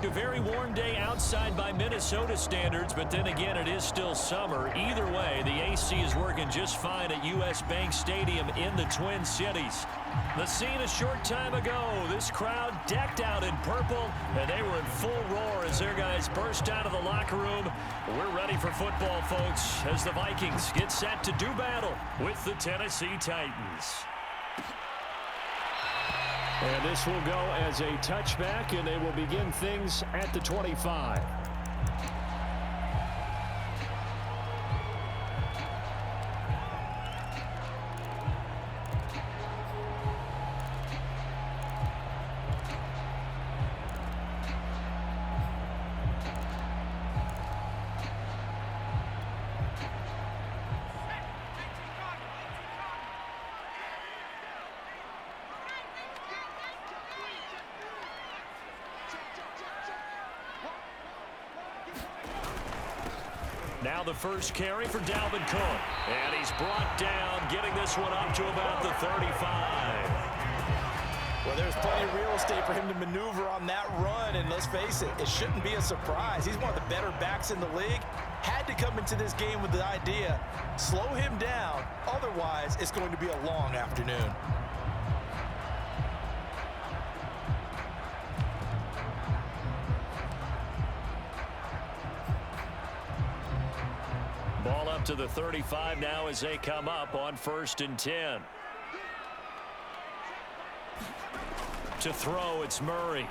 A very warm day outside by Minnesota standards, but then again, it is still summer. Either way, the AC is working just fine at U.S. Bank Stadium in the Twin Cities. The scene a short time ago, this crowd decked out in purple, and they were in full roar as their guys burst out of the locker room. We're ready for football, folks, as the Vikings get set to do battle with the Tennessee Titans. And this will go as a touchback, and they will begin things at the 25. Now the first carry for Dalvin Cook. And he's brought down, getting this one up to about the 35. Well, there's plenty of real estate for him to maneuver on that run. And let's face it, it shouldn't be a surprise. He's one of the better backs in the league. Had to come into this game with the idea, slow him down. Otherwise, it's going to be a long afternoon. Ball up to the 35 now as they come up on 1st and 10. To throw, it's Murray.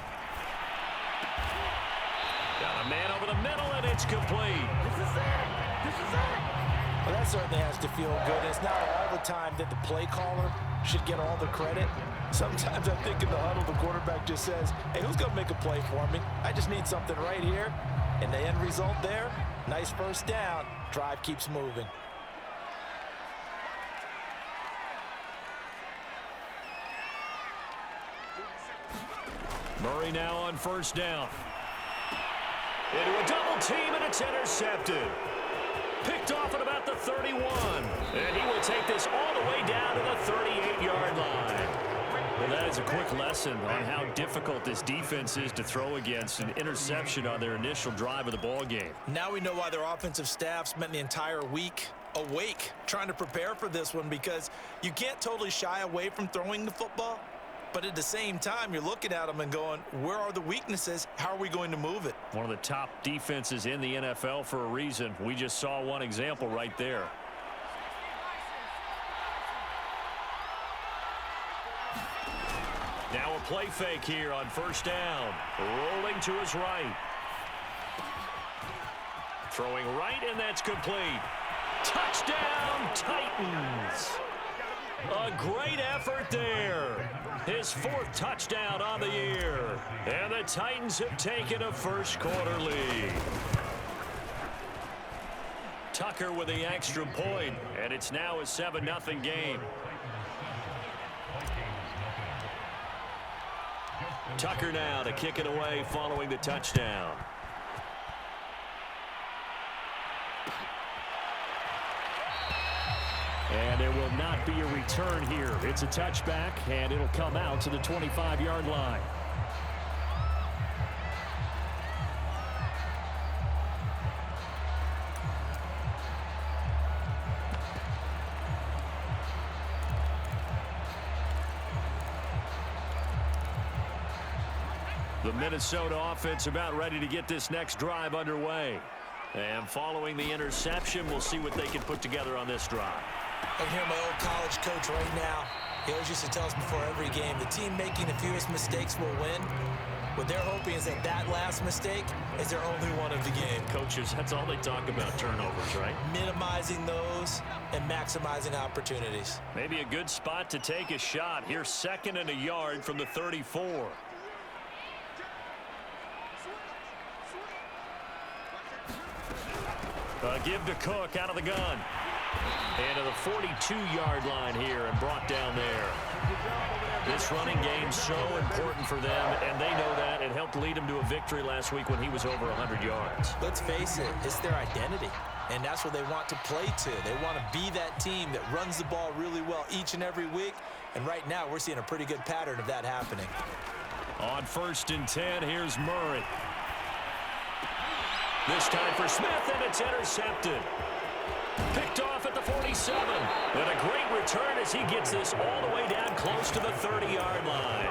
Got a man over the middle, and it's complete. This is it. This is it. Well, that certainly has to feel good. It's not all the time that the play caller should get all the credit. Sometimes I think in the huddle, the quarterback just says, hey, who's going to make a play for me? I just need something right here. And the end result there, nice first down. Drive keeps moving. Murray now on 1st down. Into a double team, and it's intercepted. Picked off at about the 31. And he will take this all the way down to the 38-yard line. Well, that is a quick lesson on how difficult this defense is to throw against. An interception on their initial drive of the ball game. Now we know why their offensive staff spent the entire week awake trying to prepare for this one, because you can't totally shy away from throwing the football. But at the same time, you're looking at them and going, where are the weaknesses? How are we going to move it? One of the top defenses in the NFL for a reason. We just saw one example right there. Now a play fake here on 1st down. Rolling to his right. Throwing right, and that's complete. Touchdown, Titans. A great effort there. His 4th touchdown on the year. And the Titans have taken a first-quarter lead. Tucker with the extra point, and it's now a 7-0 game. Tucker now to kick it away following the touchdown. And there will not be a return here. It's a touchback, and it'll come out to the 25-yard line. The Minnesota offense about ready to get this next drive underway. And following the interception, we'll see what they can put together on this drive. I can hear my old college coach right now. He always used to tell us before every game, the team making the fewest mistakes will win. What they're hoping is that last mistake is their only one of the game. Coaches, that's all they talk about, turnovers, right? Minimizing those and maximizing opportunities. Maybe a good spot to take a shot. Here's 2nd and a yard from the 34. Give to Cook out of the gun. And to the 42-yard line here and brought down there. This running game so important for them, and they know that. It helped lead them to a victory last week when he was over 100 yards. Let's face it, it's their identity, and that's what they want to play to. They want to be that team that runs the ball really well each and every week, and right now we're seeing a pretty good pattern of that happening. On 1st and 10, here's Murray. This time for Smith, and it's intercepted. Picked off at the 47. And a great return as he gets this all the way down close to the 30-yard line.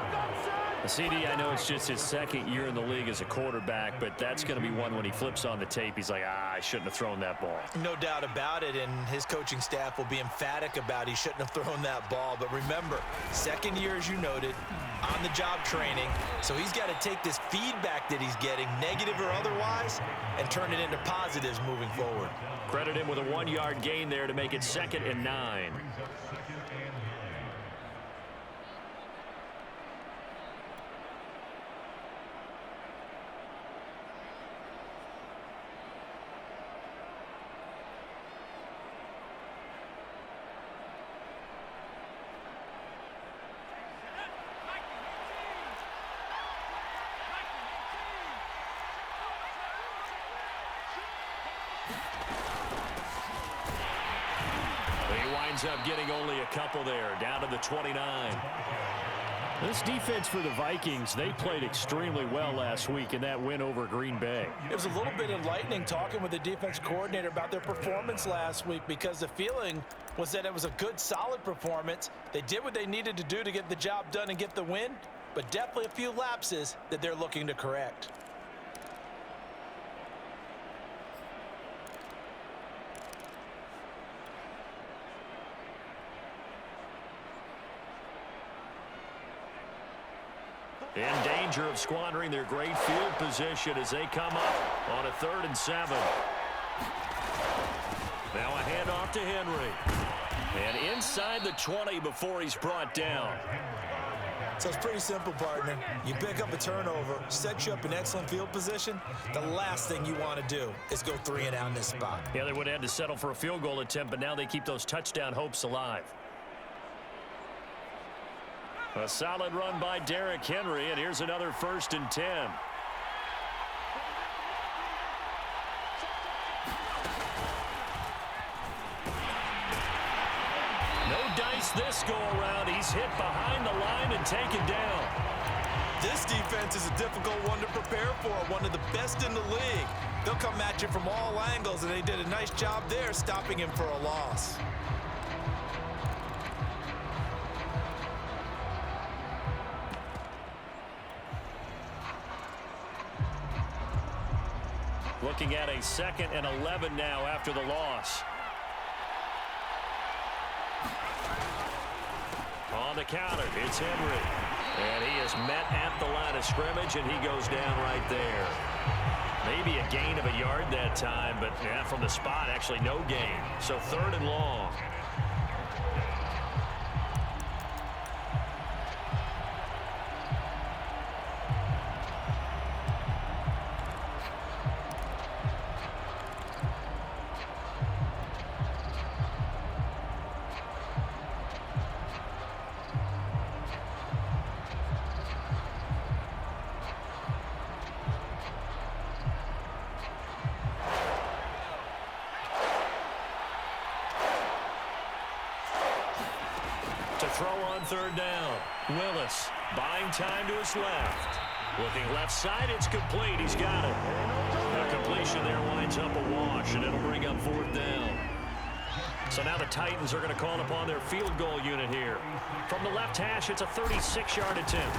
CD, I know it's just his second year in the league as a quarterback, but that's going to be one when he flips on the tape. He's like, I shouldn't have thrown that ball. No doubt about it, and his coaching staff will be emphatic about he shouldn't have thrown that ball. But remember, second year, as you noted, on-the-job training. So he's got to take this feedback that he's getting, negative or otherwise, and turn it into positives moving forward. Credit him with a 1-yard gain there to make it 2nd and 9. Up getting only a couple there, down to the 29. This defense for the Vikings, they played extremely well last week in that win over Green Bay. It was a little bit enlightening talking with the defense coordinator about their performance last week, because the feeling was that it was a good, solid performance. They did what they needed to do to get the job done and get the win, but definitely a few lapses that they're looking to correct. In danger of squandering their great field position as they come up on a 3rd and 7. Now a handoff to Henry. And inside the 20 before he's brought down. So it's pretty simple, partner. You pick up a turnover, set you up in excellent field position. The last thing you want to do is go 3 and out in this spot. Yeah, they would have had to settle for a field goal attempt, but now they keep those touchdown hopes alive. A solid run by Derrick Henry, and here's another 1st and 10. No dice this go around. He's hit behind the line and taken down. This defense is a difficult one to prepare for, one of the best in the league. They'll come at you from all angles, and they did a nice job there stopping him for a loss. Looking at a 2nd and 11 now after the loss. On the counter, it's Henry. And he is met at the line of scrimmage, and he goes down right there. Maybe a gain of a yard that time, but yeah, from the spot, actually no gain. So 3rd and long. To throw on 3rd down. Willis buying time to his left. Looking left side, it's complete. He's got it. A completion there winds up a wash, and it'll bring up 4th down. So now the Titans are going to call upon their field goal unit here. From the left hash, it's a 36-yard attempt.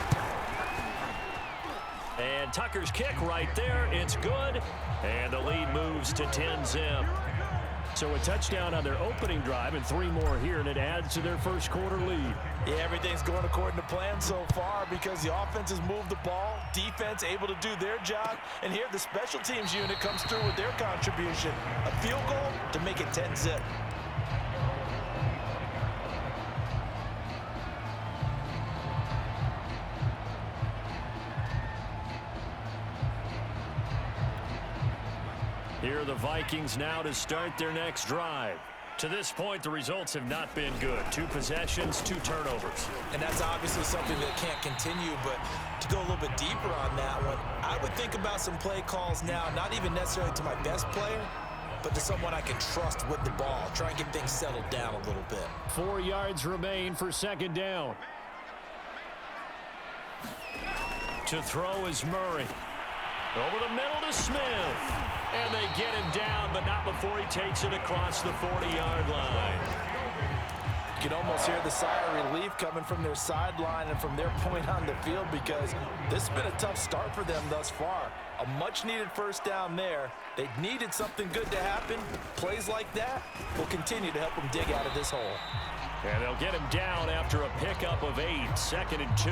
And Tucker's kick right there. It's good. And the lead moves to 10-zip. So a touchdown on their opening drive and 3 more here, and it adds to their first quarter lead. Yeah, everything's going according to plan so far because the offense has moved the ball, defense able to do their job, and here the special teams unit comes through with their contribution. A field goal to make it 10-zip. Here are the Vikings now to start their next drive. To this point, the results have not been good. 2 possessions, 2 turnovers. And that's obviously something that can't continue, but to go a little bit deeper on that one, I would think about some play calls now, not even necessarily to my best player, but to someone I can trust with the ball. Try and get things settled down a little bit. 4 yards remain for 2nd down. To throw is Murray. Over the middle to Smith. And they get him down, but not before he takes it across the 40-yard line. You can almost hear the sigh of relief coming from their sideline and from their point on the field, because this has been a tough start for them thus far. A much-needed first down there. They needed something good to happen. Plays like that will continue to help them dig out of this hole. And they'll get him down after a pickup of 8, 2nd and 2.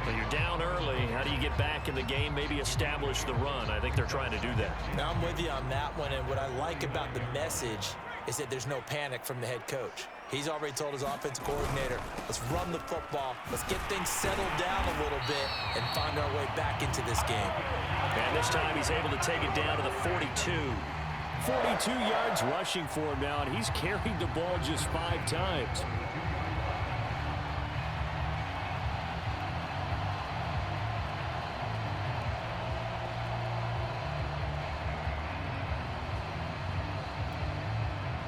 When you're down early, how do you get back in the game, maybe establish the run? I think they're trying to do that. Now I'm with you on that one, and what I like about the message is that there's no panic from the head coach. He's already told his offensive coordinator, let's run the football, let's get things settled down a little bit and find our way back into this game. And this time he's able to take it down to the 42. 42 yards rushing for him now, and he's carried the ball just 5 times.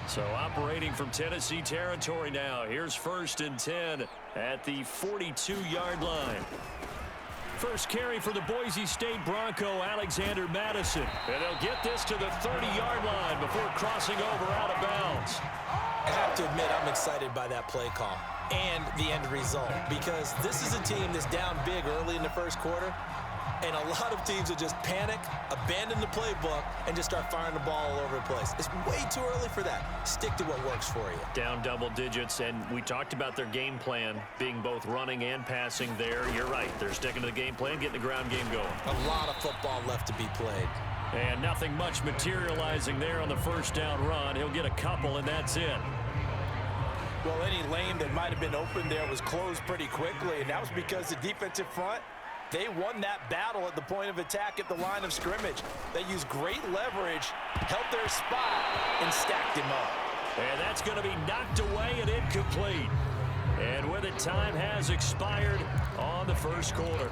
So operating from Tennessee territory now. Here's 1st and 10 at the 42-yard line. First carry for the Boise State Bronco, Alexander Madison. And they'll get this to the 30-yard line before crossing over out of bounds. I have to admit, I'm excited by that play call and the end result, because this is a team that's down big early in the first quarter, and a lot of teams will just panic, abandon the playbook, and just start firing the ball all over the place. It's way too early for that. Stick to what works for you. Down double digits, and we talked about their game plan being both running and passing there. You're right. They're sticking to the game plan, getting the ground game going. A lot of football left to be played. And nothing much materializing there on the first down run. He'll get a couple, and that's it. Well, any lane that might have been open there was closed pretty quickly, and that was because the defensive front, they won that battle at the point of attack at the line of scrimmage. They used great leverage, held their spot, and stacked him up. And that's going to be knocked away and incomplete. And with it, time has expired on the first quarter.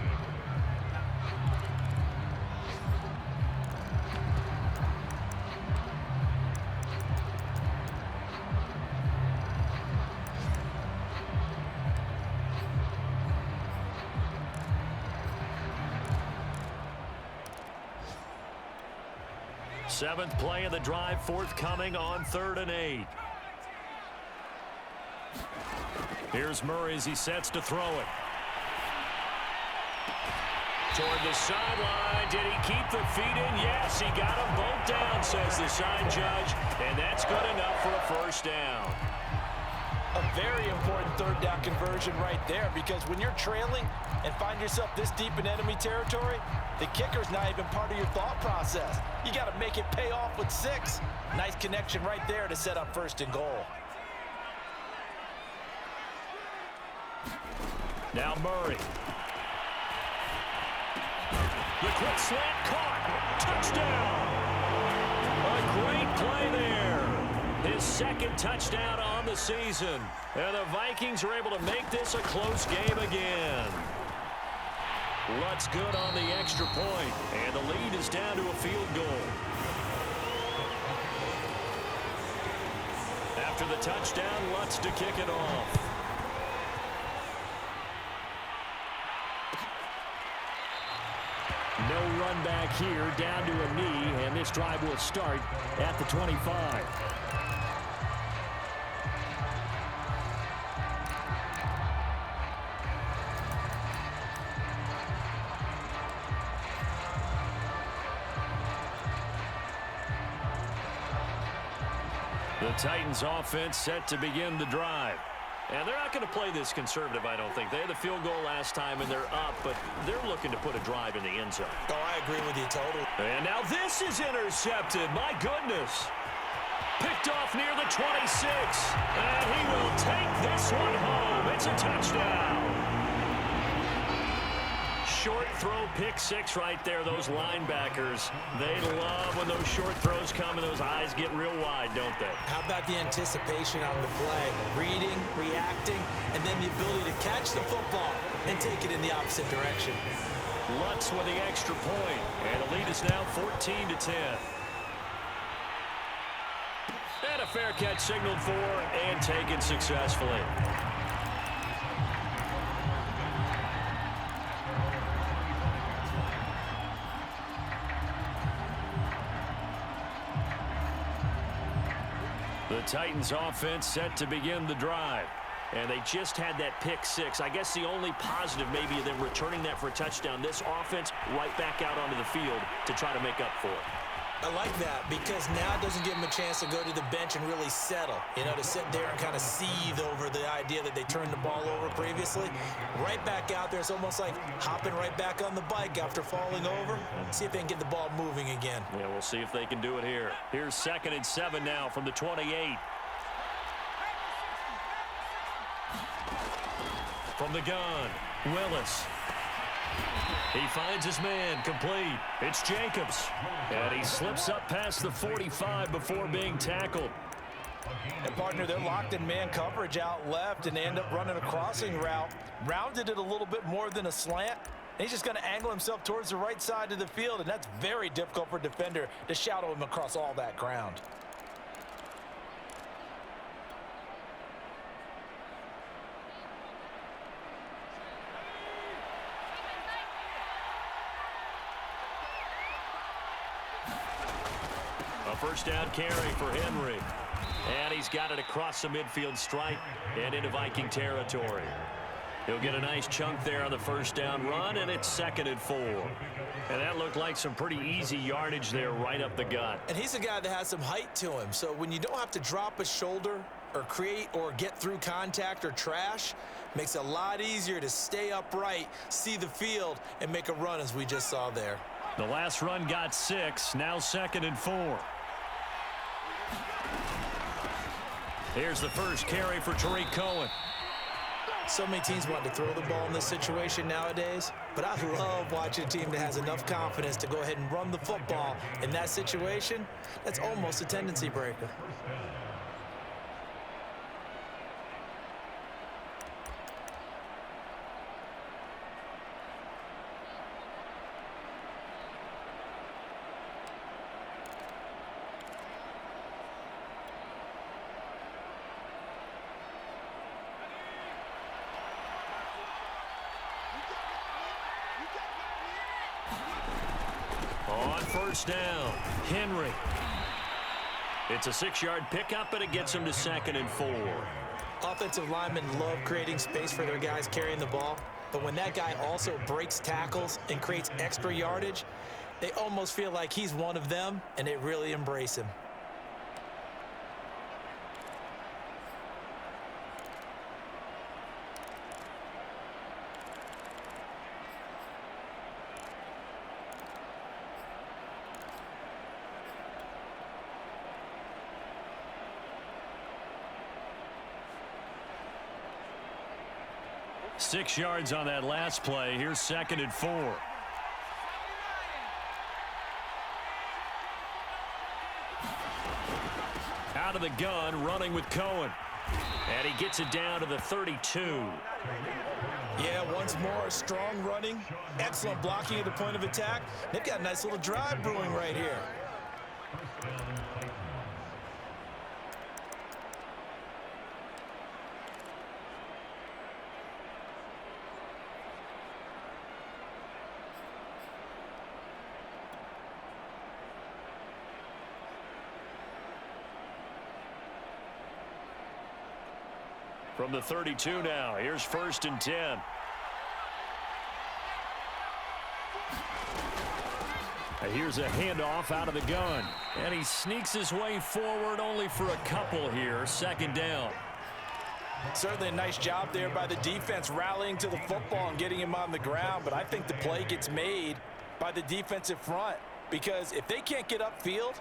Seventh play of the drive forthcoming on 3rd and 8. Here's Murray as he sets to throw it. Toward the sideline. Did he keep the feet in? Yes, he got them both down, says the sign judge. And that's good enough for a first down. A very important 3rd down conversion right there, because when you're trailing and find yourself this deep in enemy territory, the kicker's not even part of your thought process. You got to make it pay off with 6. Nice connection right there to set up 1st and goal. Now Murray. The quick slant caught. Touchdown. A great play there. His 2nd touchdown on the season. And the Vikings are able to make this a close game again. Lutz good on the extra point, and the lead is down to a field goal. After the touchdown, Lutz to kick it off. No run back here, down to a knee, and this drive will start at the 25. The Titans offense set to begin the drive. And they're not going to play this conservative, I don't think. They had the field goal last time, and they're up, but they're looking to put a drive in the end zone. Oh, I agree with you totally. And now this is intercepted. My goodness. Picked off near the 26. And he will take this one home. It's a touchdown. Short throw, pick 6 right there. Those linebackers, they love when those short throws come and those eyes get real wide, don't they? How about the anticipation on the play? Reading, reacting, and then the ability to catch the football and take it in the opposite direction. Lutz with the extra point, and the lead is now 14-10. And a fair catch signaled for and taken successfully. The Titans offense set to begin the drive. And they just had that pick six. I guess the only positive maybe of them returning that for a touchdown. This offense right back out onto the field to try to make up for it. I like that because now it doesn't give them a chance to go to the bench and really settle, to sit there and kind of seethe over the idea that they turned the ball over previously. Right back out there, it's almost like hopping right back on the bike after falling over. See if they can get the ball moving again. Yeah, we'll see if they can do it here. Here's 2nd and 7 now from the 28. From the gun, Willis. He finds his man, complete. It's Jacobs. And he slips up past the 45 before being tackled. And, partner, they're locked in man coverage out left, and they end up running a crossing route. Rounded it a little bit more than a slant. And he's just going to angle himself towards the right side of the field, and that's very difficult for a defender to shadow him across all that ground. First down carry for Henry. And he's got it across the midfield stripe and into Viking territory. He'll get a nice chunk there on the first down run, and it's 2nd and 4. And that looked like some pretty easy yardage there right up the gut. And he's a guy that has some height to him. So when you don't have to drop a shoulder or create or get through contact or trash, makes it a lot easier to stay upright, see the field, and make a run as we just saw there. The last run got 6, now 2nd and 4. Here's the first carry for Tariq Cohen. So many teams want to throw the ball in this situation nowadays, but I love watching a team that has enough confidence to go ahead and run the football in that situation. That's almost a tendency breaker. On first down, Henry. It's a 6-yard pickup, but it gets him to 2nd and 4. Offensive linemen love creating space for their guys carrying the ball, but when that guy also breaks tackles and creates extra yardage, they almost feel like he's one of them, and they really embrace him. Six yards on that last play. Here's 2nd and 4. Out of the gun, running with Cohen. And he gets it down to the 32. Yeah, once more, strong running, excellent blocking at the point of attack. They've got a nice little drive brewing right here. From the 32 now, here's 1st and 10. Here's a handoff out of the gun. And he sneaks his way forward only for a couple here. 2nd down. Certainly a nice job there by the defense rallying to the football and getting him on the ground. But I think the play gets made by the defensive front, because if they can't get upfield,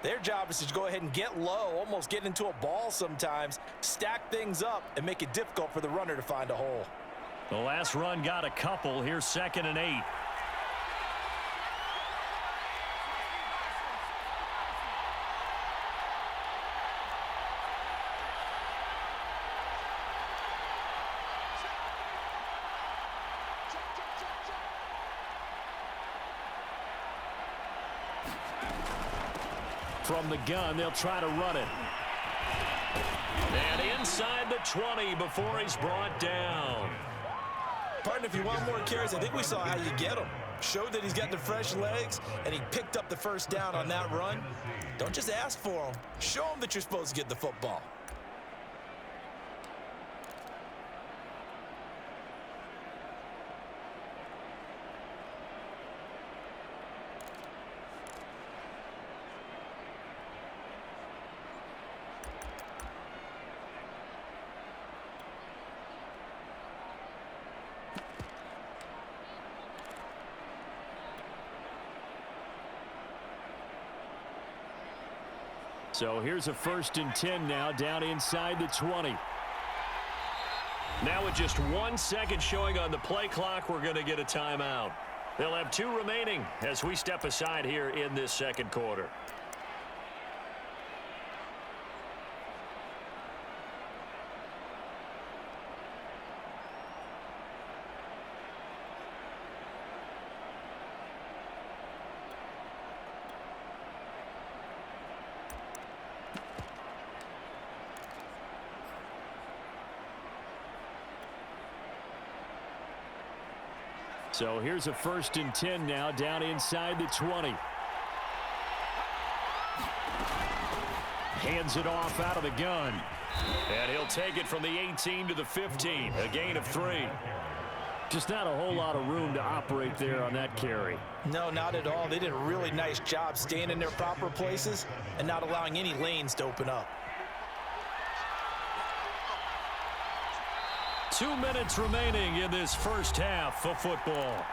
their job is to go ahead and get low, almost get into a ball sometimes, stack things up, and make it difficult for the runner to find a hole. The last run got a couple. Here's 2nd and 8. From the gun, they'll try to run it. And inside the 20 before he's brought down. Partner, if you want more carries, I think we saw how you get them. Showed that he's got the fresh legs, and he picked up the first down on that run. Don't just ask for him. Show him that you're supposed to get the football. So here's a 1st and 10 now, down inside the 20. Now with just 1 second showing on the play clock, we're going to get a timeout. They'll have 2 remaining as we step aside here in this second quarter. So here's a 1st and 10 now, down inside the 20. Hands it off out of the gun. And he'll take it from the 18 to the 15, a gain of 3. Just not a whole lot of room to operate there on that carry. No, not at all. They did a really nice job staying in their proper places and not allowing any lanes to open up. 2 minutes remaining in this first half of football.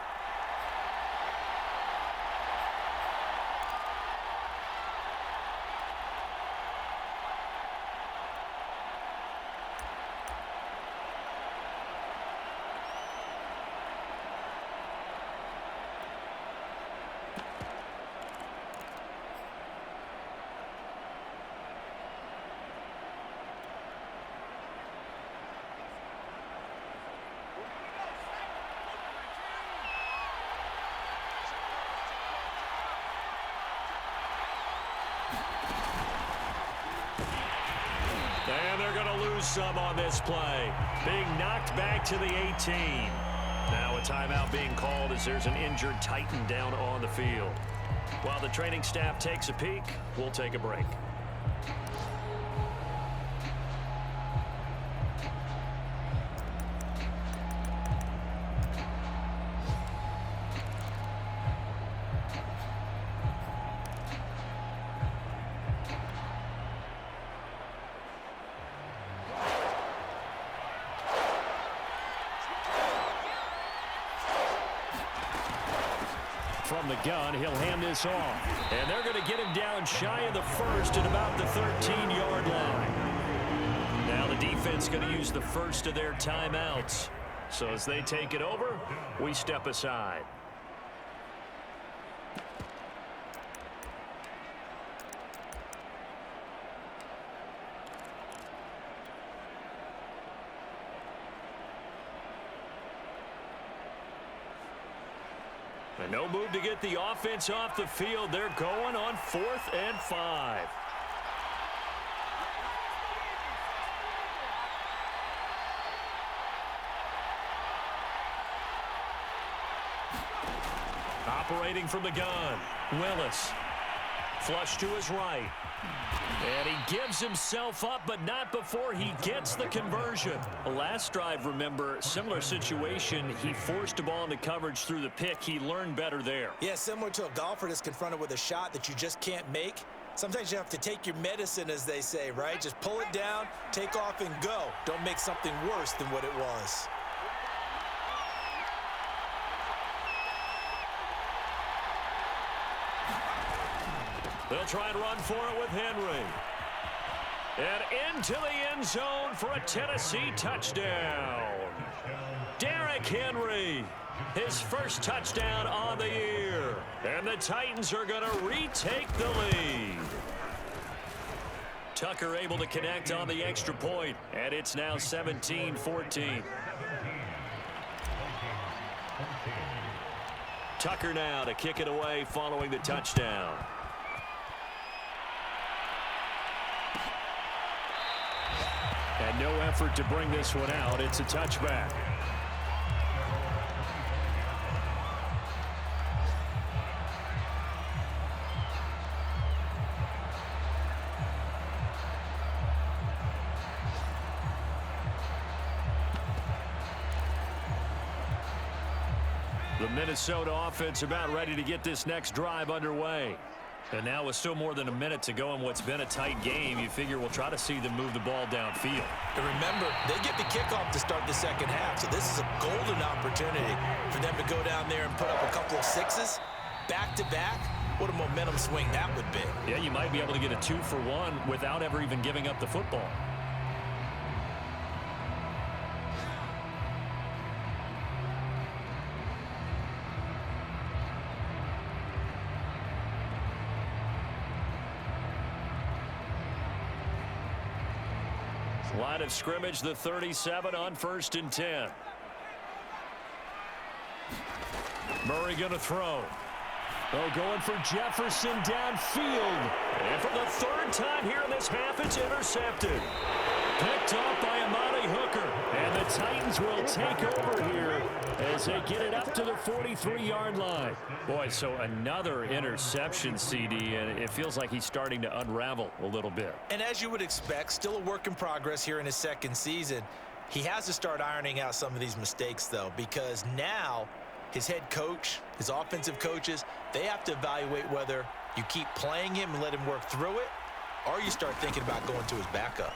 And they're going to lose some on this play. Being knocked back to the 18. Now a timeout being called as there's an injured Titan down on the field. While the training staff takes a peek, we'll take a break. From the gun, he'll hand this off. And they're going to get him down shy of the first at about the 13-yard line. Now the defense going to use the first of their timeouts. So as they take it over, we step aside. And no move to get the offense off the field. They're going on 4th and 5. Operating from the gun, Willis. Flush to his right. And he gives himself up, but not before he gets the conversion. Last drive, remember, similar situation. He forced a ball into coverage through the pick. He learned better there. Yeah, similar to a golfer that's confronted with a shot that you just can't make. Sometimes you have to take your medicine, as they say, right? Just pull it down, take off, and go. Don't make something worse than what it was. They'll try and run for it with Henry. And into the end zone for a Tennessee touchdown. Derrick Henry, his first touchdown on the year. And the Titans are going to retake the lead. Tucker able to connect on the extra point, and it's now 17-14. Tucker now to kick it away following the touchdown. And no effort to bring this one out. It's a touchback. The Minnesota offense about ready to get this next drive underway. And now with still more than a minute to go in what's been a tight game, you figure we'll try to see them move the ball downfield. And remember, they get the kickoff to start the second half, so this is a golden opportunity for them to go down there and put up a couple of sixes back-to-back. What a momentum swing that would be. Yeah, you might be able to get a 2-for-1 without ever even giving up the football. Line of scrimmage, the 37 on 1st and 10. Murray going to throw. Oh, going for Jefferson downfield. And for the third time here in this half, it's intercepted. Picked off by Amani Hooker. And the Titans will take over here as they get it up to the 43-yard line. Boy, so another interception, CD, and it feels like he's starting to unravel a little bit. And as you would expect, still a work in progress here in his second season. He has to start ironing out some of these mistakes, though, because now his head coach, his offensive coaches, they have to evaluate whether you keep playing him and let him work through it, or you start thinking about going to his backup.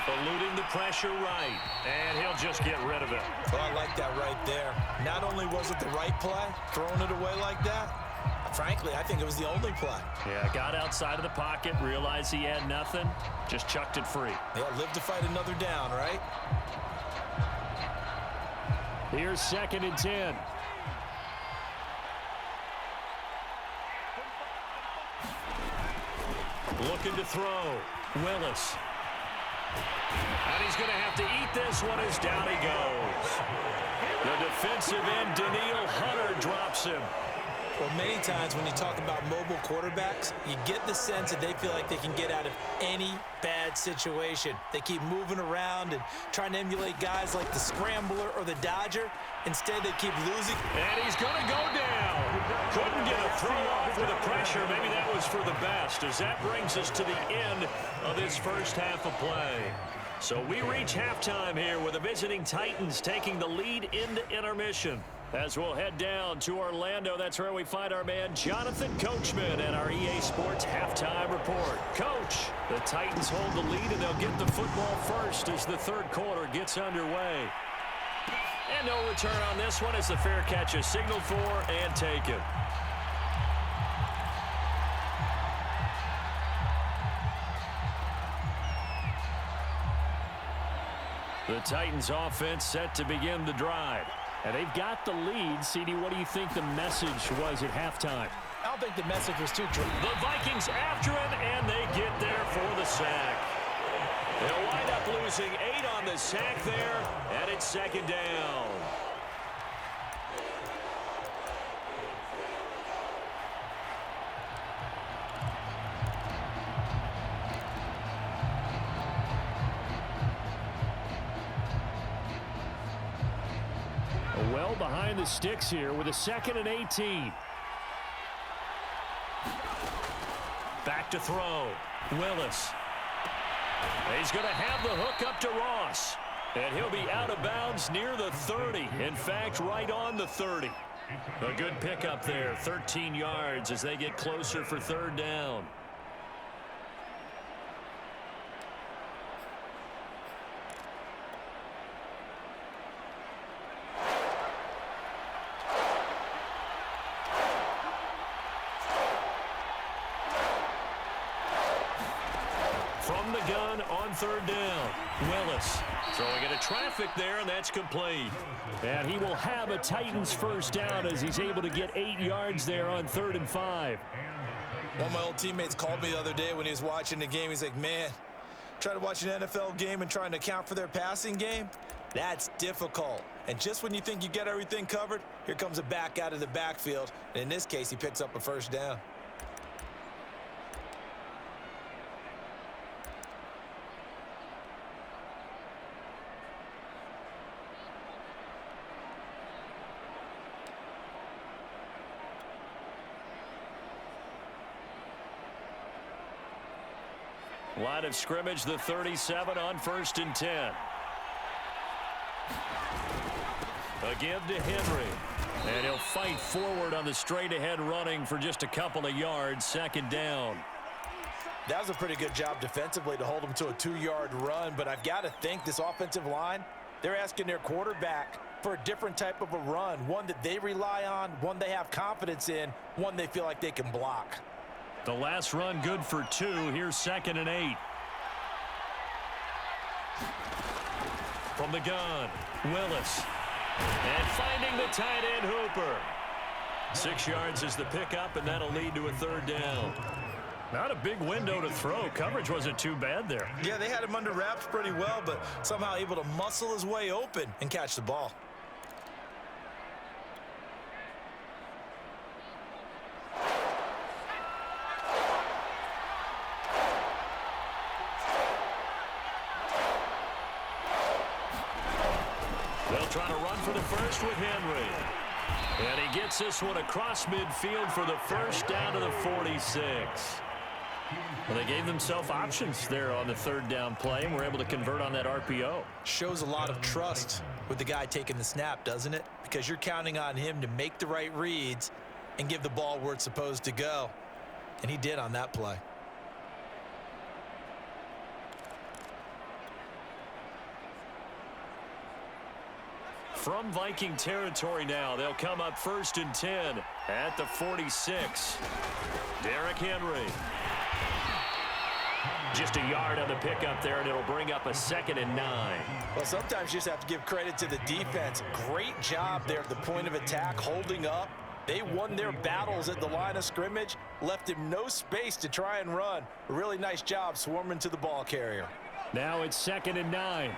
Eluding the pressure right, and he'll just get rid of it. Well, I like that right there. Not only was it the right play, throwing it away like that, frankly, I think it was the only play. Yeah, got outside of the pocket, realized he had nothing, just chucked it free. Yeah, live to fight another down, right? Here's 2nd and 10. Looking to throw. Willis. And he's going to have to eat this one as down he goes. The defensive end, Daniil Hunter, drops him. Well, many times when you talk about mobile quarterbacks, you get the sense that they feel like they can get out of any bad situation. They keep moving around and trying to emulate guys like the Scrambler or the Dodger. Instead, they keep losing. And he's going to go down. Couldn't get a throw off with the pressure. Maybe that was for the best, as that brings us to the end of this first half of play. So we reach halftime here with the visiting Titans taking the lead into intermission. As we'll head down to Orlando, that's where we find our man Jonathan Coachman at our EA Sports Halftime Report. Coach, the Titans hold the lead, and they'll get the football first as the third quarter gets underway. And no return on this one as the fair catch is signaled for and taken. The Titans offense set to begin the drive. And they've got the lead. CD, what do you think the message was at halftime? I don't think the message was too true. The Vikings after him, and they get there for the sack. They'll wind up losing 8 on the sack there, and it's 2nd down. Well behind the sticks here with a 2nd and 18. Back to throw. Willis. He's going to have the hook up to Ross. And he'll be out of bounds near the 30. In fact, right on the 30. A good pickup there. 13 yards as they get closer for 3rd down. From the gun on 3rd down. Willis throwing into traffic there, and that's complete. And he will have a Titans first down as he's able to get 8 yards there on 3rd and 5. One of my old teammates called me the other day when he was watching the game. He's like, man, trying to watch an NFL game and trying to account for their passing game, that's difficult. And just when you think you get everything covered, here comes a back out of the backfield. And in this case, he picks up a first down. Line of scrimmage, the 37 on 1st and 10. A give to Henry. And he'll fight forward on the straight-ahead running for just a couple of yards. Second down. That was a pretty good job defensively to hold him to a 2-yard run, but I've got to think this offensive line, they're asking their quarterback for a different type of a run, one that they rely on, one they have confidence in, one they feel like they can block. The last run good for 2. Here's 2nd and 8. From the gun, Willis. And finding the tight end, Hooper. 6 yards is the pickup, and that'll lead to a 3rd down. Not a big window to throw. Coverage wasn't too bad there. Yeah, they had him under wraps pretty well, but somehow able to muscle his way open and catch the ball. They'll try to run for the first with Henry. And he gets this one across midfield for the first down to the 46. Well, they gave themselves options there on the 3rd down play and were able to convert on that RPO. Shows a lot of trust with the guy taking the snap, doesn't it? Because you're counting on him to make the right reads and give the ball where it's supposed to go. And he did on that play. From Viking territory now, they'll come up 1st and 10 at the 46. Derrick Henry. Just a yard on the pickup there, and it'll bring up a 2nd and 9. Well, sometimes you just have to give credit to the defense. Great job there at the point of attack, holding up. They won their battles at the line of scrimmage, left him no space to try and run. A really nice job swarming to the ball carrier. Now it's 2nd and 9.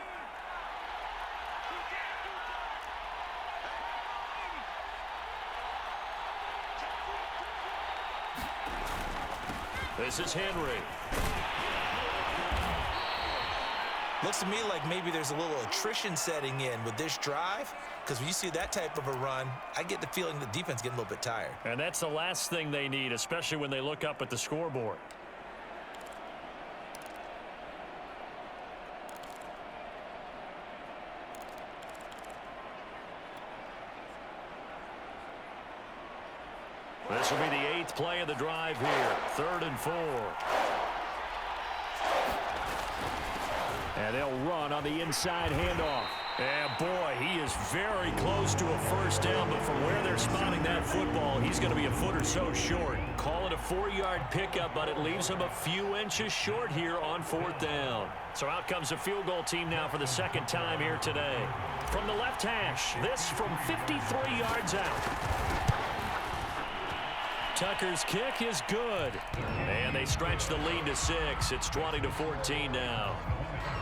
This is Henry. Looks to me like maybe there's a little attrition setting in with this drive, because when you see that type of a run, I get the feeling the defense getting a little bit tired. And that's the last thing they need, especially when they look up at the scoreboard. This will be the 8th play of the drive here. 3rd and 4. And they'll run on the inside handoff. And boy, he is very close to a first down, but from where they're spotting that football, he's going to be a foot or so short. Call it a 4-yard pickup, but it leaves him a few inches short here on 4th down. So out comes the field goal team now for the 2nd time here today. From the left hash, this from 53 yards out. Tucker's kick is good. And they stretch the lead to 6. It's 20-14 now.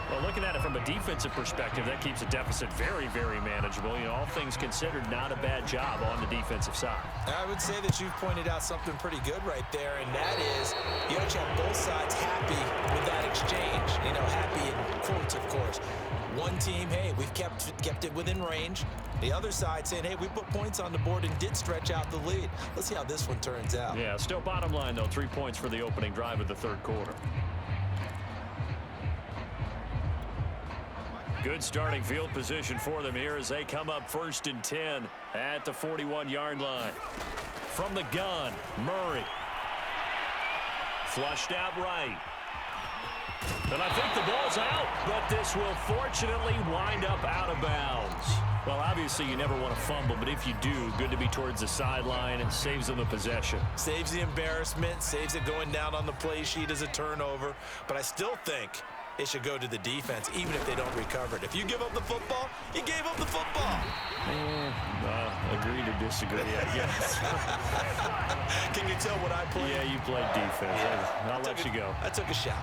Well, looking at it from a defensive perspective, that keeps the deficit very, very manageable. You know, all things considered, not a bad job on the defensive side. I would say that you've pointed out something pretty good right there, and that is you actually have both sides happy with that exchange. You know, happy in quotes, of course. One team, hey, we've kept it within range. The other side saying, hey, we put points on the board and did stretch out the lead. Let's see how this one turns out. Yeah, still bottom line, though, 3 points for the opening drive of the 3rd quarter. Good starting field position for them here as they come up 1st and 10 at the 41-yard line. From the gun, Murray. Flushed out right. And I think the ball's out, but this will fortunately wind up out of bounds. Well, obviously you never want to fumble, but if you do, good to be towards the sideline and saves them a possession. Saves the embarrassment, saves it going down on the play sheet as a turnover. But I still think it should go to the defense, even if they don't recover it. If you give up the football, you gave up the football. Agree to disagree, I guess. Can you tell what I played? Yeah, you played defense. Yeah. I'll let you go. I took a shot.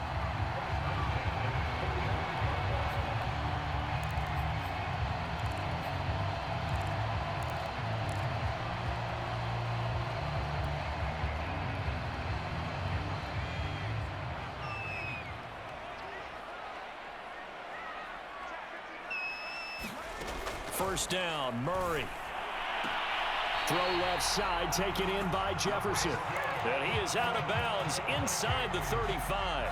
First down, Murray. Throw left side, taken in by Jefferson. And he is out of bounds inside the 35.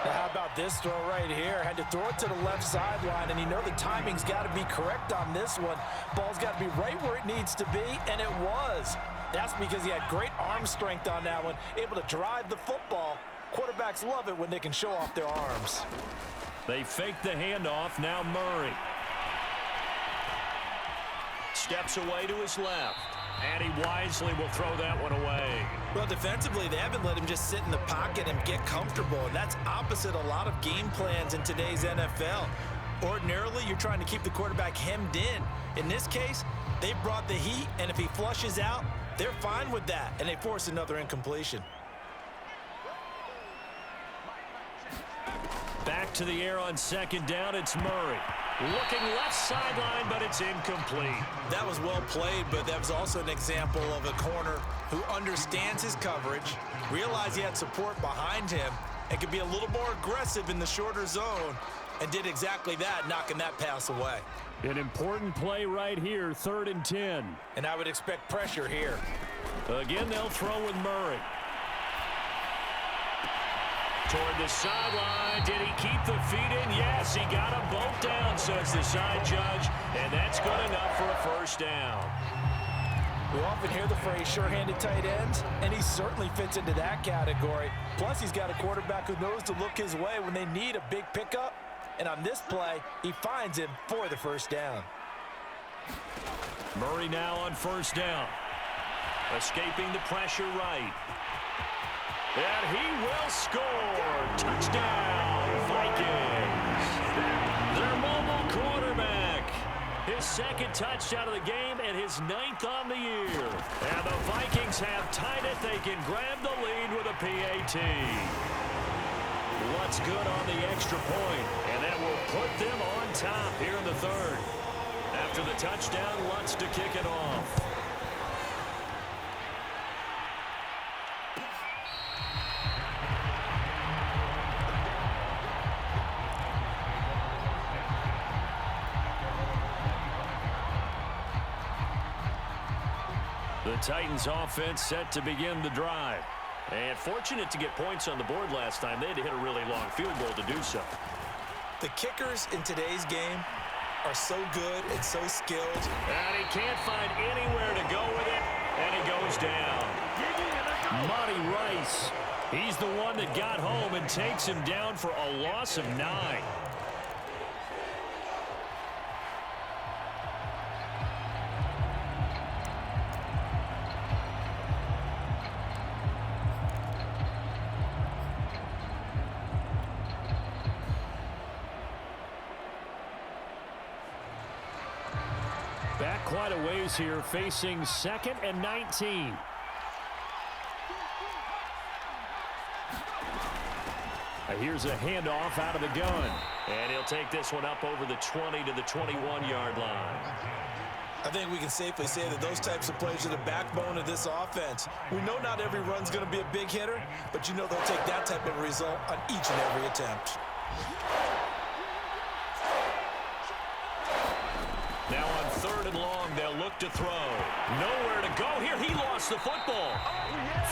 Now, how about this throw right here? Had to throw it to the left sideline, and you know the timing's got to be correct on this one. Ball's got to be right where it needs to be, and it was. That's because he had great arm strength on that one, able to drive the football. Quarterbacks love it when they can show off their arms. They fake the handoff. Now Murray steps away to his left, and he wisely will throw that one away. Well, defensively, they haven't let him just sit in the pocket and get comfortable, and that's opposite a lot of game plans in today's NFL. Ordinarily, you're trying to keep the quarterback hemmed in. In this case, they brought the heat, and if he flushes out, they're fine with that, and they force another incompletion. Back to the air on second down. It's Murray. Looking left sideline, but it's incomplete. That was well played, but that was also an example of a corner who understands his coverage, realized he had support behind him, and could be a little more aggressive in the shorter zone, and did exactly that, knocking that pass away. An important play right here, 3rd and 10. And I would expect pressure here. Again, they'll throw with Murray. Toward the sideline. Did he keep the feet in? Yes, he got them both down, says the side judge. And that's good enough for a first down. We often hear the phrase sure-handed tight ends, and he certainly fits into that category. Plus, he's got a quarterback who knows to look his way when they need a big pickup. And on this play, he finds him for the first down. Murray now on first down. Escaping the pressure right. And he will score. Touchdown, Vikings. Their mobile quarterback. His second touchdown of the game and his 9th on the year. And the Vikings have tied it. They can grab the lead with a PAT. What's good on the extra point, and that will put them on top here in the 3rd. After the touchdown, Lutz to kick it off. The Titans offense set to begin the drive. And fortunate to get points on the board last time. They had to hit a really long field goal to do so. The kickers in today's game are so good and so skilled. And he can't find anywhere to go with it. And he goes down. Monty Rice. He's the one that got home and takes him down for a loss of 9. Back quite a ways here, facing 2nd and 19. Here's a handoff out of the gun. And he'll take this one up over the 20 to the 21-yard line. I think we can safely say that those types of plays are the backbone of this offense. We know not every run's going to be a big hitter, but you know they'll take that type of result on each and every attempt. Now on 3rd and long, they'll look to throw. Nowhere to go here. He lost the football.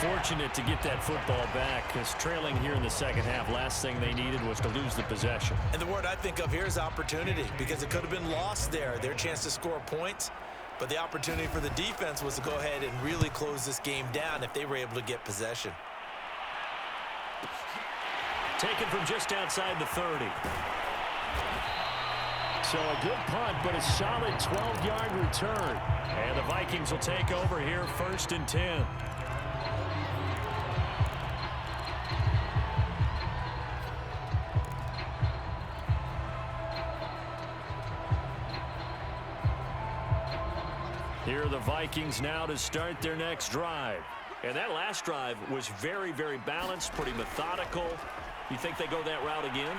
Fortunate to get that football back, because trailing here in the second half, last thing they needed was to lose the possession. And the word I think of here is opportunity, because it could have been lost there. Their chance to score points, but the opportunity for the defense was to go ahead and really close this game down if they were able to get possession. Taken from just outside the 30. So a good punt, but a solid 12-yard return. And the Vikings will take over here, 1st and 10. Here are the Vikings now to start their next drive. And that last drive was very, very balanced, pretty methodical. You think they go that route again?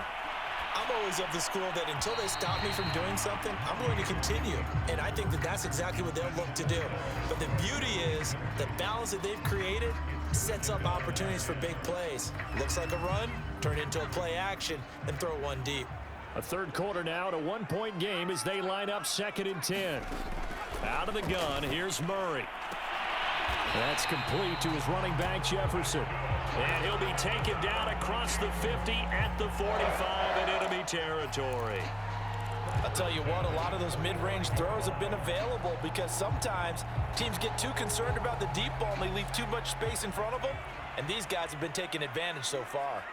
I'm always of the school that until they stop me from doing something, I'm going to continue. And I think that that's exactly what they'll look to do. But the beauty is the balance that they've created sets up opportunities for big plays. Looks like a run, turn into a play action, and throw one deep. A 3rd quarter now, at a 1-point game as they line up 2nd and 10. Out of the gun, here's Murray. That's complete to his running back, Jefferson. And he'll be taken down across the 50 at the 45 in enemy territory. I'll tell you what, a lot of those mid-range throws have been available because sometimes teams get too concerned about the deep ball and they leave too much space in front of them, and these guys have been taking advantage so far.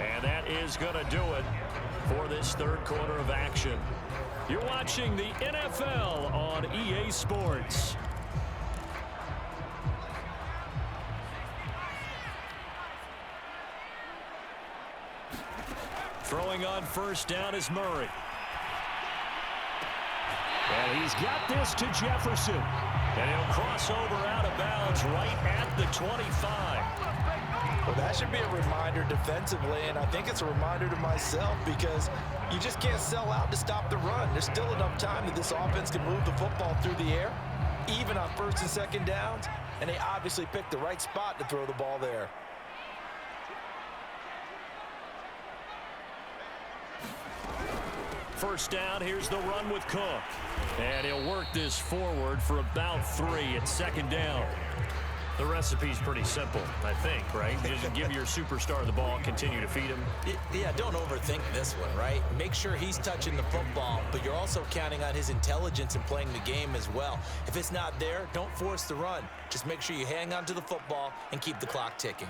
And that is going to do it for this third quarter of action. You're watching the NFL on EA Sports. Throwing on first down is Murray. And he's got this to Jefferson. And he'll cross over out of bounds right at the 25. Well, that should be a reminder defensively, and I think it's a reminder to myself because you just can't sell out to stop the run. There's still enough time that this offense can move the football through the air, even on first and second downs, and they obviously picked the right spot to throw the ball there. First down, here's the run with Cook. And he'll work this forward for about 3 at second down. The recipe's pretty simple, I think, right? Just give your superstar the ball and continue to feed him. Yeah, don't overthink this one, right? Make sure he's touching the football, but you're also counting on his intelligence in playing the game as well. If it's not there, don't force the run. Just make sure you hang on to the football and keep the clock ticking.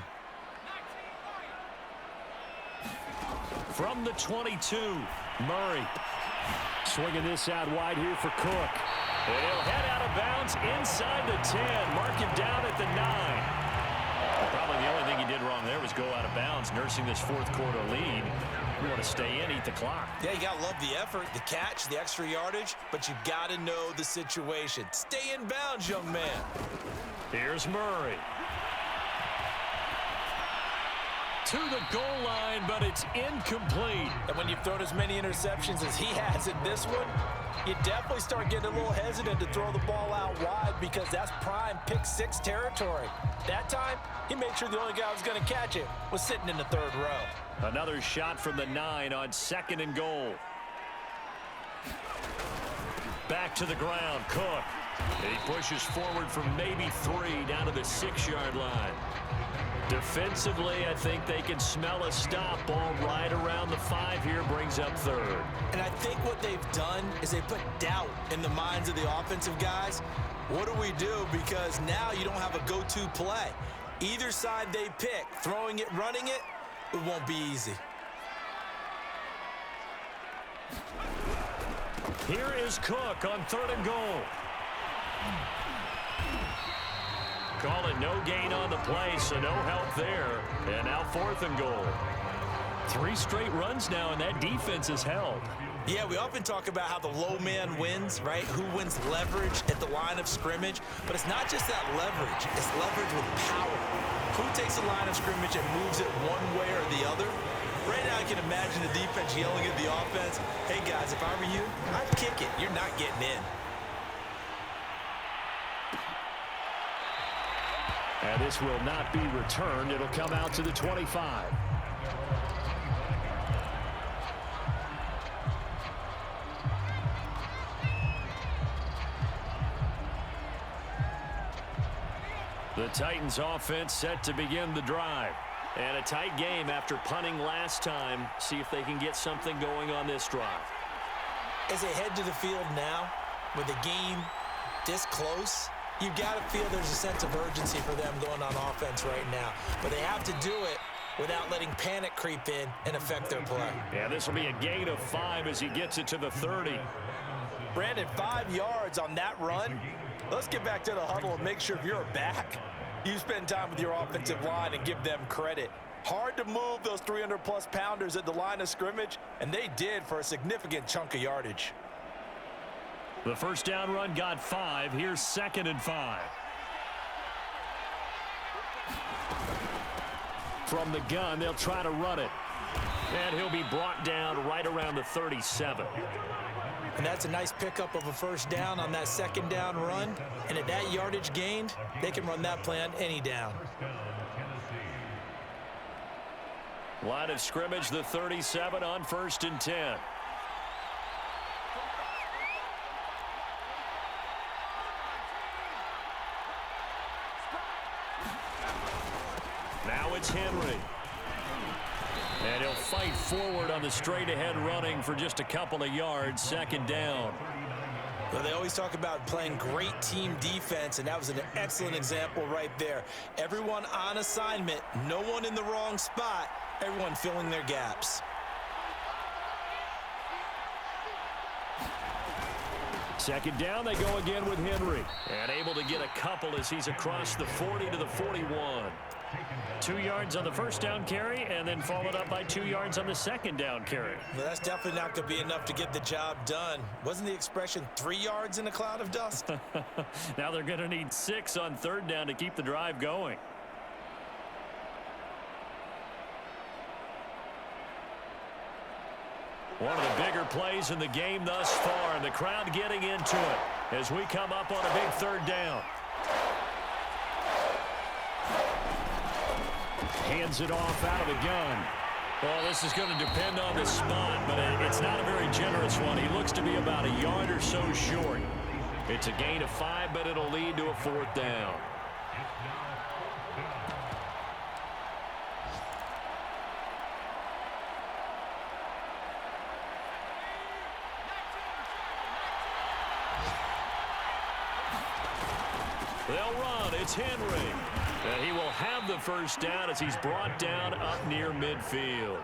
From the 22, Murray. Swinging this out wide here for Cook. And he'll head out of bounds inside the 10. Mark him down at the 9. Probably the only thing he did wrong there was go out of bounds, nursing this fourth quarter lead. You want to stay in, eat the clock. Yeah, you got to love the effort, the catch, the extra yardage, but you got to know the situation. Stay in bounds, young man. Here's Murray. To the goal line, but it's incomplete. And when you've thrown as many interceptions as he has in this one, you definitely start getting a little hesitant to throw the ball out wide because that's prime pick 6 territory. That time, he made sure the only guy who was going to catch it was sitting in the third row. Another shot from the 9 on second and goal. Back to the ground, Cook. And he pushes forward for maybe 3 down to the 6-yard line. Defensively, I think they can smell a stop. Ball right around the 5 here, brings up third. And I think what they've done is they put doubt in the minds of the offensive guys. What do we do? Because now you don't have a go-to play. Either side they pick, throwing it, running it, it won't be easy. Here is Cook on third and goal. Call it no gain on the play, so no help there. And now fourth and goal. 3 straight runs now, and that defense is held. Yeah, we often talk about how the low man wins, right? Who wins leverage at the line of scrimmage. But it's not just that leverage. It's leverage with power. Who takes the line of scrimmage and moves it one way or the other? Right now I can imagine the defense yelling at the offense, hey, guys, if I were you, I'd kick it. You're not getting in. And this will not be returned. It'll come out to the 25. The Titans offense set to begin the drive. And a tight game after punting last time. See if they can get something going on this drive. As they head to the field now, with the game this close, you've got to feel there's a sense of urgency for them going on offense right now. But they have to do it without letting panic creep in and affect their play. Yeah, this will be a gain of 5 as he gets it to the 30. Brandon, 5 yards on that run. Let's get back to the huddle and make sure if you're back, you spend time with your offensive line and give them credit. Hard to move those 300-plus pounders at the line of scrimmage, and they did for a significant chunk of yardage. The first down run got 5. Here's second and 5. From the gun, they'll try to run it. And he'll be brought down right around the 37. And that's a nice pickup of a first down on that second down run. And at that yardage gained, they can run that play on any down. Line of scrimmage, the 37 on first and 10. Now it's Henry. And he'll fight forward on the straight-ahead running for just a couple of yards, second down. Well, they always talk about playing great team defense, and that was an excellent example right there. Everyone on assignment, no one in the wrong spot, everyone filling their gaps. Second down, they go again with Henry. And able to get a couple as he's across the 40 to the 41. 2 yards on the first down carry, and then followed up by 2 yards on the second down carry. Well, that's definitely not going to be enough to get the job done. Wasn't the expression 3 yards in a cloud of dust? Now they're going to need 6 on third down to keep the drive going. One of the bigger plays in the game thus far, and the crowd getting into it as we come up on a big third down. Hands it off out of the gun. Well, this is going to depend on the spot, but it's not a very generous one. He looks to be about a yard or so short. It's a gain of 5, but it'll lead to a fourth down. They'll run. It's Henry. And he will have the first down as he's brought down up near midfield.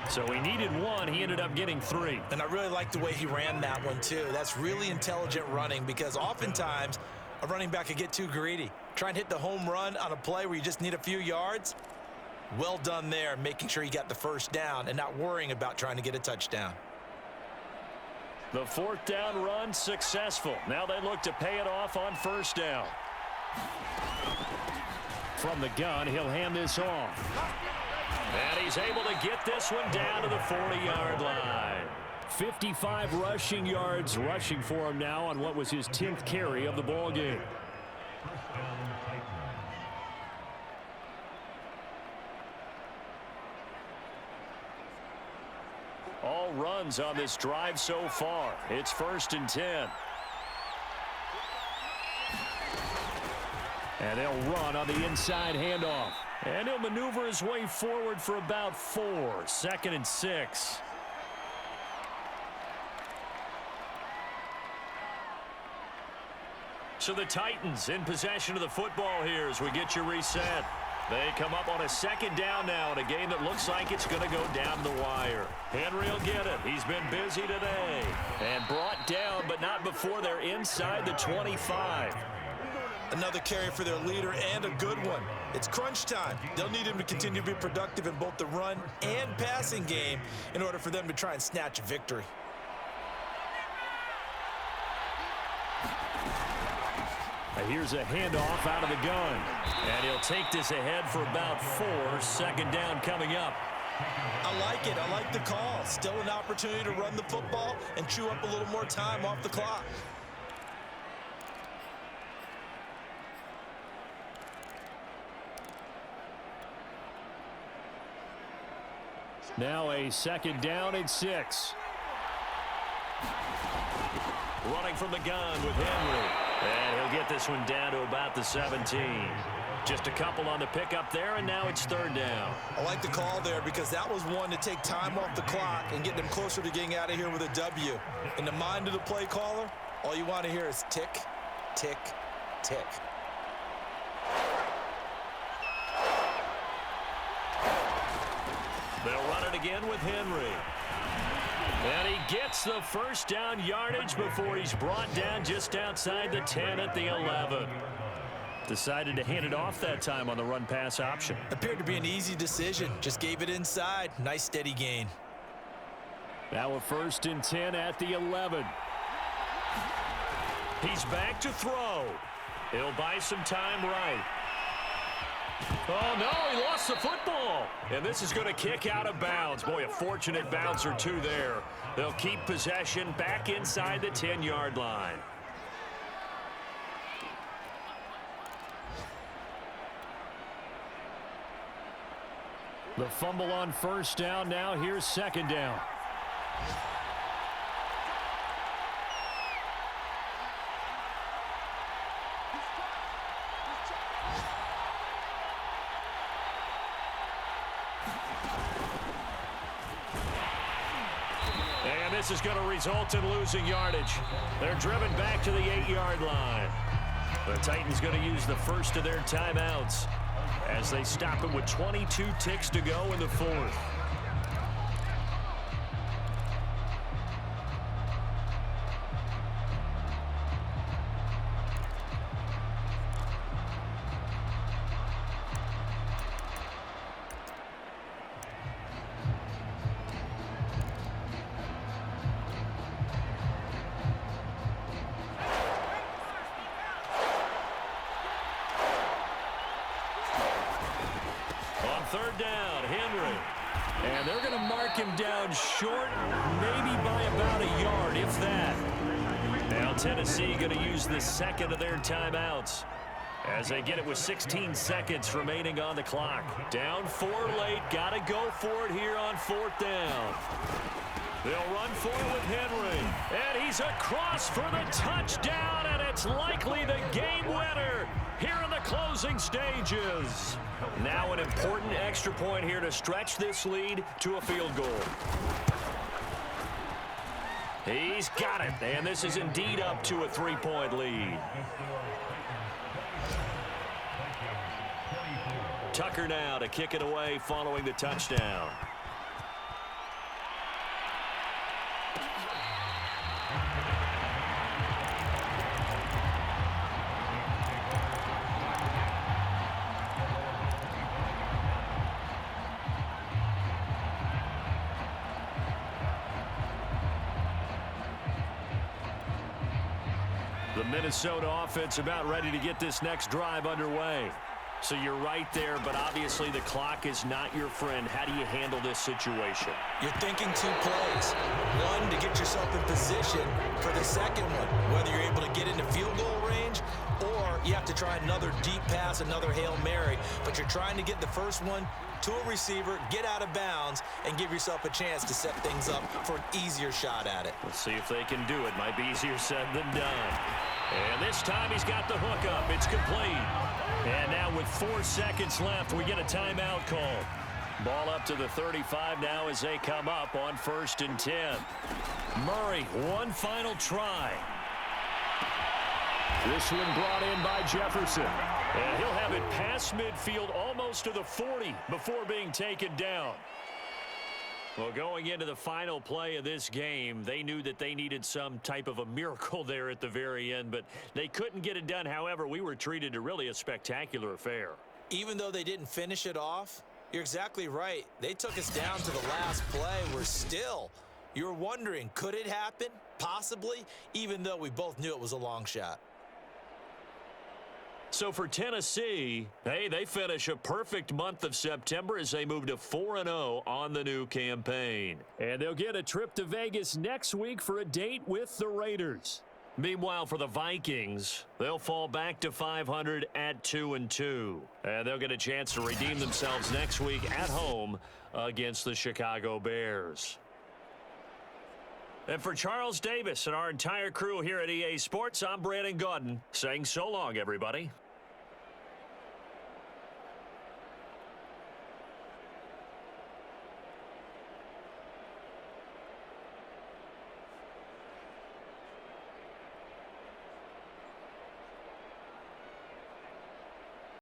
So he needed 1. He ended up getting 3. And I really like the way he ran that one, too. That's really intelligent running because oftentimes a running back can get too greedy. Try and hit the home run on a play where you just need a few yards. Well done there, making sure you got the first down and not worrying about trying to get a touchdown. The fourth down run successful. Now they look to pay it off on first down. From the gun, he'll hand this off. And he's able to get this one down to the 40-yard line. 55 rushing yards rushing for him now on what was his 10th carry of the ball game. All runs on this drive so far. It's 1st and 10. And they'll run on the inside handoff. And he'll maneuver his way forward for about 4. 2nd and 6. So the Titans in possession of the football here as we get you reset. They come up on a second down now in a game that looks like it's going to go down the wire. Henry will get it. He's been busy today. And brought down, but not before they're inside the 25. Another carry for their leader and a good one. It's crunch time. They'll need him to continue to be productive in both the run and passing game in order for them to try and snatch a victory. Here's a handoff out of the gun. And he'll take this ahead for about 4. 2nd down coming up. I like it. I like the call. Still an opportunity to run the football and chew up a little more time off the clock. Now a 2nd down and 6. Running from the gun with Henry. And he'll get this one down to about the 17. Just a couple on the pickup there, and now it's 3rd down. I like the call there because that was one to take time off the clock and get them closer to getting out of here with a W. In the mind of the play caller, all you want to hear is tick, tick, tick. They'll run it again with Henry. And he gets the first down yardage before he's brought down just outside the 10 at the 11. Decided to hand it off that time on the run-pass option. Appeared to be an easy decision. Just gave it inside. Nice steady gain. Now a 1st and 10 at the 11. He's back to throw. He'll buy some time right. Oh, no, he lost the football. And this is going to kick out of bounds. Boy, a fortunate bounce or two there. They'll keep possession back inside the 10-yard line. The fumble on first down. Now here's 2nd down. this is going to result in losing yardage. They're driven back to the 8-yard line. The Titans going to use the first of their timeouts as they stop it with 22 ticks to go in the fourth. Third down, Henry. And they're going to mark him down short, maybe by about a yard, if that. Now Tennessee going to use the second of their timeouts as they get it with 16 seconds remaining on the clock. Down 4 late, got to go for it here on 4th down. They'll run for it with Henry. And he's across for the touchdown, and it's likely the game winner here in the closing stages. Now an important extra point here to stretch this lead to a field goal. He's got it, and this is indeed up to a 3-point lead. Tucker now to kick it away following the touchdown. The Minnesota offense about ready to get this next drive underway. So you're right there, but obviously the clock is not your friend. How do you handle this situation? You're thinking 2 plays. One, to get yourself in position for the second one, whether you're able to get into field goal range or you have to try another deep pass, another Hail Mary. But you're trying to get the first one to a receiver, get out of bounds, and give yourself a chance to set things up for an easier shot at it. Let's see if they can do it. Might be easier said than done. And this time he's got the hook up. It's complete. And now with 4 seconds left, we get a timeout call. Ball up to the 35 now as they come up on 1st and 10. Murray, one final try. This one brought in by Jefferson. And he'll have it past midfield almost to the 40 before being taken down. Well, going into the final play of this game, they knew that they needed some type of a miracle there at the very end, but they couldn't get it done. However, we were treated to really a spectacular affair. Even though they didn't finish it off, you're exactly right. They took us down to the last play. We're still, you're wondering, could it happen? Possibly, even though we both knew it was a long shot. So for Tennessee, hey, they finish a perfect month of September as they move to 4-0 on the new campaign. And they'll get a trip to Vegas next week for a date with the Raiders. Meanwhile, for the Vikings, they'll fall back to 500 at 2-2. And they'll get a chance to redeem themselves next week at home against the Chicago Bears. And for Charles Davis and our entire crew here at EA Sports, I'm Brandon Gaudin saying so long, everybody.